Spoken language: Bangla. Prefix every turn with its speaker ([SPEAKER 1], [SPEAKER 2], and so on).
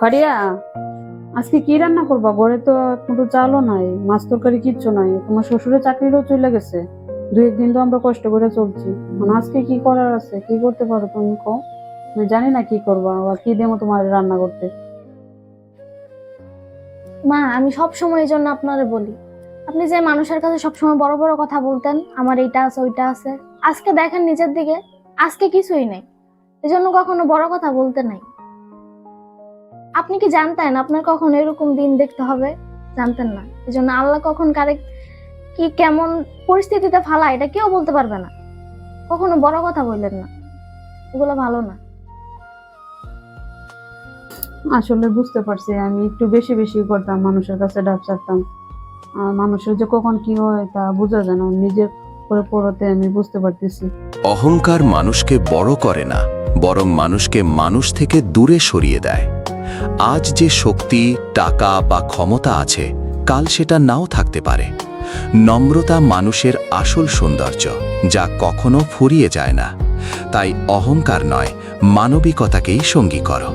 [SPEAKER 1] ফারিয়া, আজকে কি রান্না করবা? ঘরে তো কোনো চালও নাই, মাছ তরকারি কিচ্ছু নাই। তোমার শ্বশুরের চাকরিরও চলে গেছে। দুই একদিন তো আমরা কষ্ট করে চলছি। মানে আজকে কি করার আছে? কি করতে পারো তুমি কও? আমি জানি না কি করবা, আবার কি দেবো তোমার রান্না করতে।
[SPEAKER 2] মা, আমি সব সময় এই জন্য আপনারে বলি, আপনি যে মানুষের কাছে সবসময় বড় বড় কথা বলতেন, আমার এইটা আছে ওইটা আছে, আজকে দেখেন নিজের দিকে, আজকে কিছুই নেই। এজন্য কখনো বড় কথা বলতে নাই। আপনি কি জানতেন আপনার কখন এরকম দিন দেখতে হবে? জানতেন না। এজন্য আল্লাহ কখন কারে কি কেমন পরিস্থিতিতে ফালায় এটা কেউ বলতে পারবে না। কখনো বড় কথা বললেন না, এগুলো ভালো না।
[SPEAKER 1] আসলে বুঝতে পারছি, আমি একটু বেশি বেশি করতাম, মানুষের কাছে ডাব চাইতাম। আর মানুষের যে কখন কি হয় তা বোঝা যায় না, নিজের করে পড়তে আমি বুঝতে পারতেছি।
[SPEAKER 3] অহংকার মানুষকে বড় করে না, বরং মানুষকে মানুষ থেকে দূরে সরিয়ে দেয়। আজ যে শক্তি, টাকা বা ক্ষমতা আছে, কাল সেটা নাও থাকতে পারে। নম্রতা মানুষের আসল সৌন্দর্য, যা কখনো ফুরিয়ে যায় না। তাই অহংকার নয়, মানবিকতাকেই সঙ্গী করো।